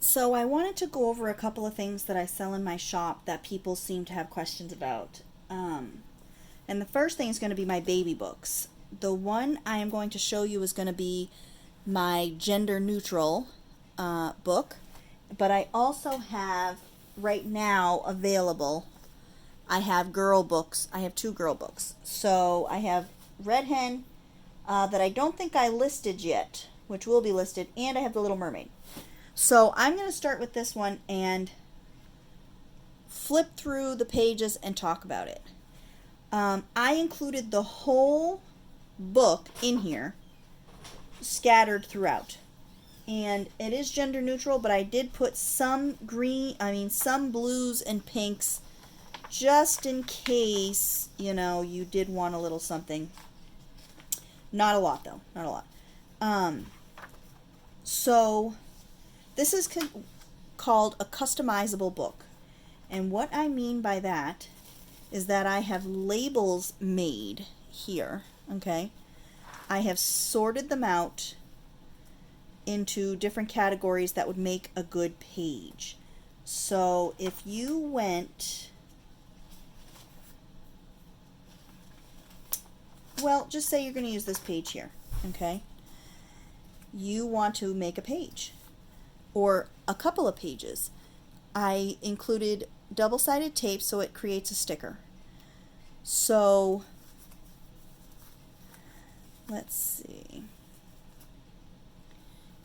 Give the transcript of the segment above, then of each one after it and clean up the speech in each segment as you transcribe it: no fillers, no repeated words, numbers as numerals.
So I wanted to go over a couple of things that I sell in my shop that people seem to have questions about. And the first thing is going to be my baby books. The one I am going to show you is going to be my gender neutral book, but I also have right now available, I have girl books. I have two girl books. So I have Red Hen that I don't think I listed yet, which will be listed, and I have The Little Mermaid. So I'm going to start with this one and flip through the pages and talk about it. I included the whole book in here, scattered throughout. And it is gender neutral, but I did put some some blues and pinks just in case, you did want a little something. Not a lot though, not a lot. So this is called a customizable book. And what I mean by that is that I have labels made here, okay? I have sorted them out into different categories that would make a good page. So if you went, well, just say you're going to use this page here, okay? You want to make a page or a couple of pages. I included double-sided tape so it creates a sticker. So let's see.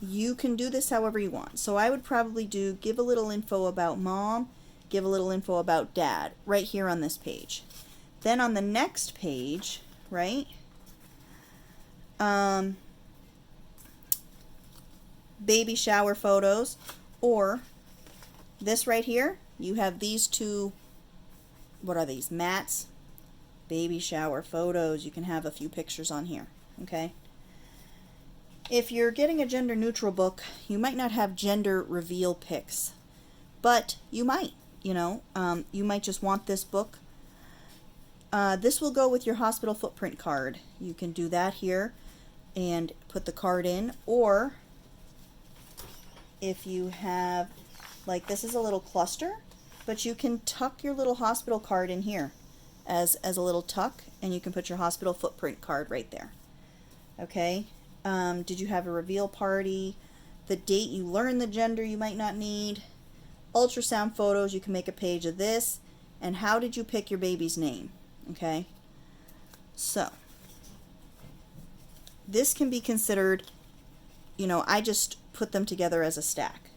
You can do this however you want. So I would probably give a little info about mom, give a little info about dad, right here on this page. Then on the next page, right, baby shower photos, or this right here, you have these two, what are these, mats, baby shower photos. You can have a few pictures on here, okay? If you're getting a gender neutral book, you might not have gender reveal pics, but you might, you might just want this book. This will go with your hospital footprint card. You can do that here and put the card in, or if you have, like, this is a little cluster, but you can tuck your little hospital card in here as a little tuck, and you can put your hospital footprint card right there. Okay? Did you have a reveal party? The date you learned the gender you might not need. Ultrasound photos, you can make a page of this. And how did you pick your baby's name? Okay? So, this can be considered, I just put them together as a stack.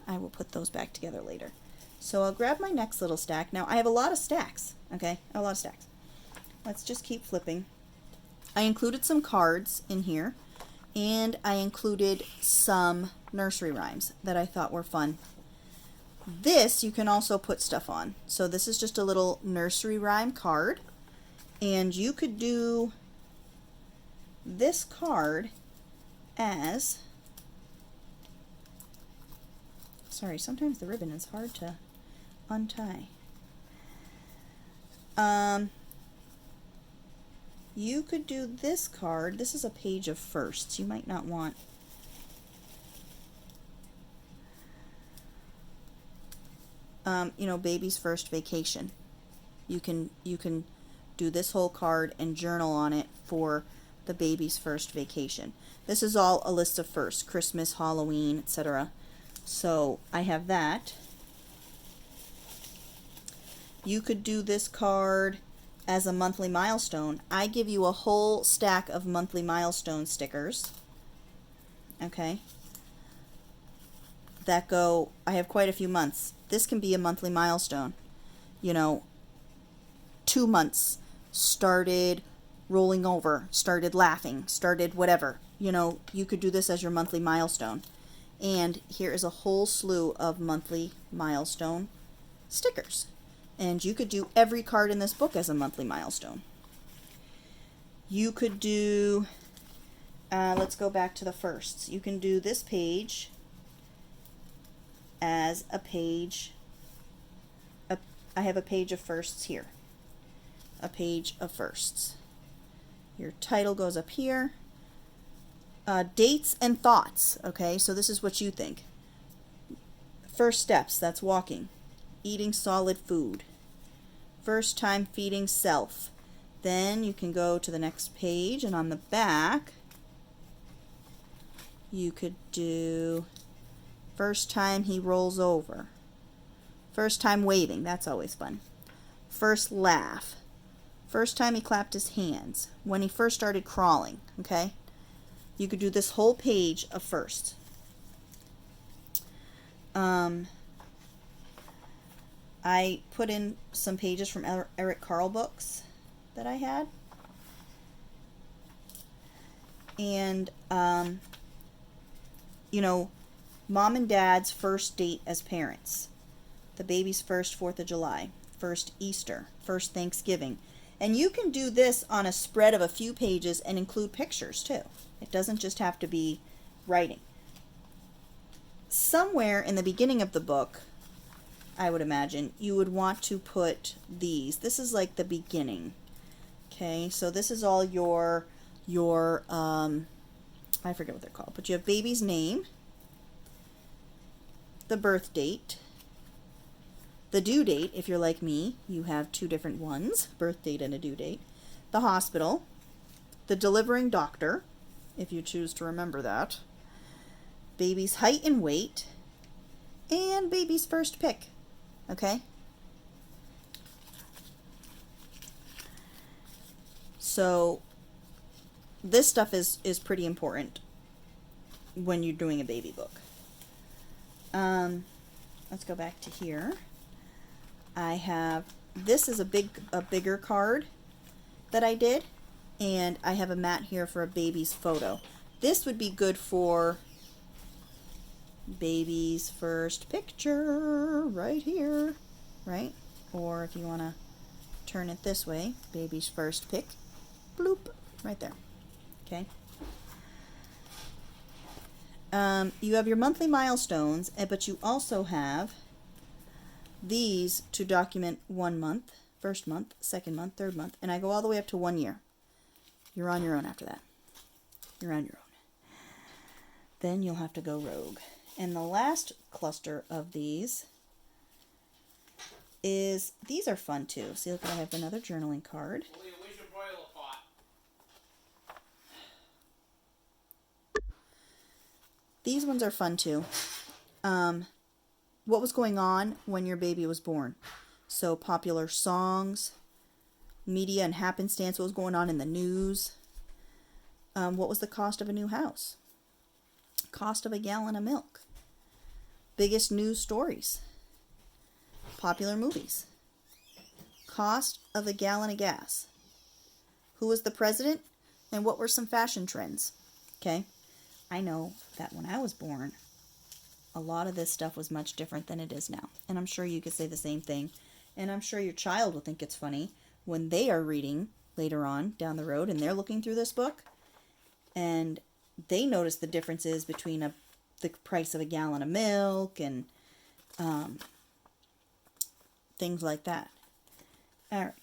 I will put those back together later. So I'll grab my next little stack. Now I have a lot of stacks, okay? A lot of stacks. Let's just keep flipping. I included some cards in here, and I included some nursery rhymes that I thought were fun. This you can also put stuff on. So this is just a little nursery rhyme card, and you could do this card as, sorry, sometimes the ribbon is hard to untie. You could do this card. This is a page of firsts. You might not want, baby's first vacation. You can do this whole card and journal on it for the baby's first vacation. This is all a list of firsts: Christmas, Halloween, etc. So I have that. You could do this card as a monthly milestone. I give you a whole stack of monthly milestone stickers. Okay. That go, I have quite a few months. This can be a monthly milestone. 2 months, started rolling over, started laughing, started whatever. You could do this as your monthly milestone. And here is a whole slew of monthly milestone stickers. And you could do every card in this book as a monthly milestone. You could do, let's go back to the firsts. You can do this page as a page. I have a page of firsts here. A page of firsts. Your title goes up here. Dates and thoughts. Okay, so this is what you think. First steps, that's walking. Eating solid food. First time feeding self. Then you can go to the next page, and on the back you could do first time he rolls over. First time waving, that's always fun. First laugh. First time he clapped his hands. When he first started crawling, okay? You could do this whole page of first. I put in some pages from Eric Carle books that I had. And, you know, mom and dad's first date as parents. The baby's first 4th of July. First Easter. First Thanksgiving. And you can do this on a spread of a few pages and include pictures too. It doesn't just have to be writing. Somewhere in the beginning of the book, I would imagine, you would want to put these. This is like the beginning. Okay, so this is all your I forget what they're called, but you have baby's name, the birth date, the due date. If you're like me, you have 2 different ones, birth date and a due date, the hospital, the delivering doctor, if you choose to remember that, baby's height and weight, and baby's first pick. Okay? So this stuff is pretty important when you're doing a baby book. Let's go back to here. I have, this is a bigger card that I did, and I have a mat here for a baby's photo. This would be good for baby's first picture right here, right? Or if you want to turn it this way, baby's first pic, bloop, right there. Okay. You have your monthly milestones, but you also have these to document 1 month, first month, second month, third month, and I go all the way up to 1 year. You're on your own after that. You're on your own. Then you'll have to go rogue. And the last cluster of these is, these are fun too. See, look, I have another journaling card. These ones are fun too. What was going on when your baby was born? So popular songs, media and happenstance, what was going on in the news. What was the cost of a new house? Cost of a gallon of milk. Biggest news stories. Popular movies. Cost of a gallon of gas. Who was the president? And what were some fashion trends? Okay. I know that when I was born, a lot of this stuff was much different than it is now. And I'm sure you could say the same thing. And I'm sure your child will think it's funny when they are reading later on down the road and they're looking through this book and they notice the differences between the price of a gallon of milk and things like that. All right.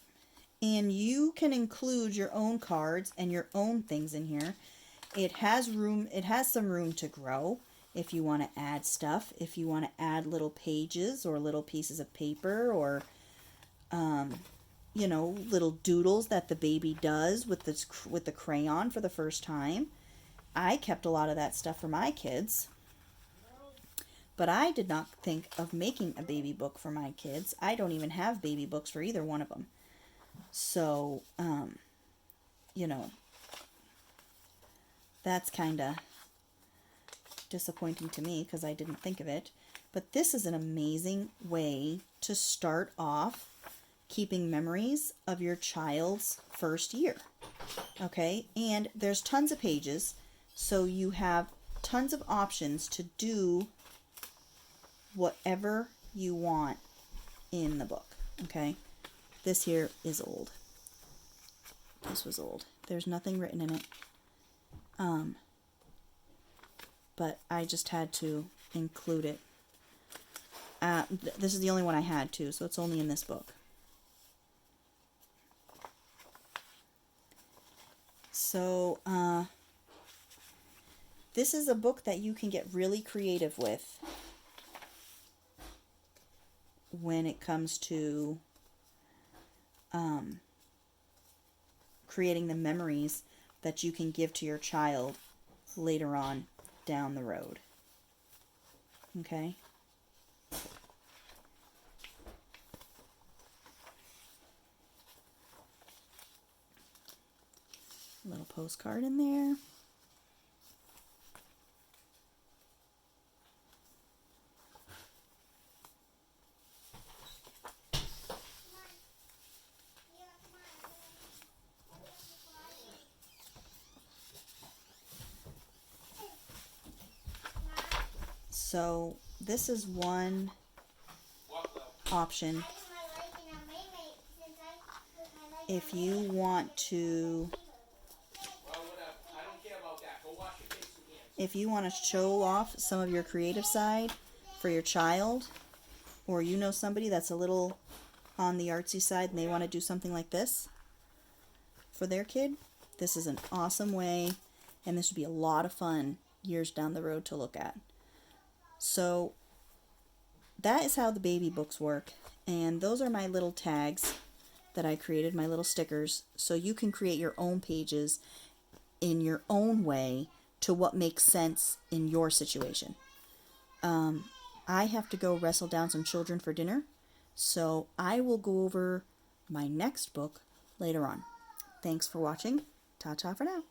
And you can include your own cards and your own things in here. It has room, it has some room to grow if you want to add stuff, if you want to add little pages or little pieces of paper or, you know, little doodles that the baby does with the crayon for the first time. I kept a lot of that stuff for my kids, but I did not think of making a baby book for my kids. I don't even have baby books for either one of them. So, you know, that's kind of disappointing to me because I didn't think of it. But this is an amazing way to start off keeping memories of your child's first year. Okay, and there's tons of pages, so you have tons of options to do whatever you want in the book. Okay, this here is old. This was old. There's nothing written in it. But I just had to include it. This is the only one I had too, so it's only in this book. So, this is a book that you can get really creative with when it comes to creating the memories that you can give to your child later on down the road. Okay? Little postcard in there. So this is one option if you want to show off some of your creative side for your child, or you know somebody that's a little on the artsy side and they want to do something like this for their kid. This is an awesome way, and this would be a lot of fun years down the road to look at. So that is how the baby books work, and those are my little tags that I created, my little stickers, so you can create your own pages in your own way to what makes sense in your situation. I have to go wrestle down some children for dinner, so I will go over my next book later on. Thanks for watching. Ta-ta for now.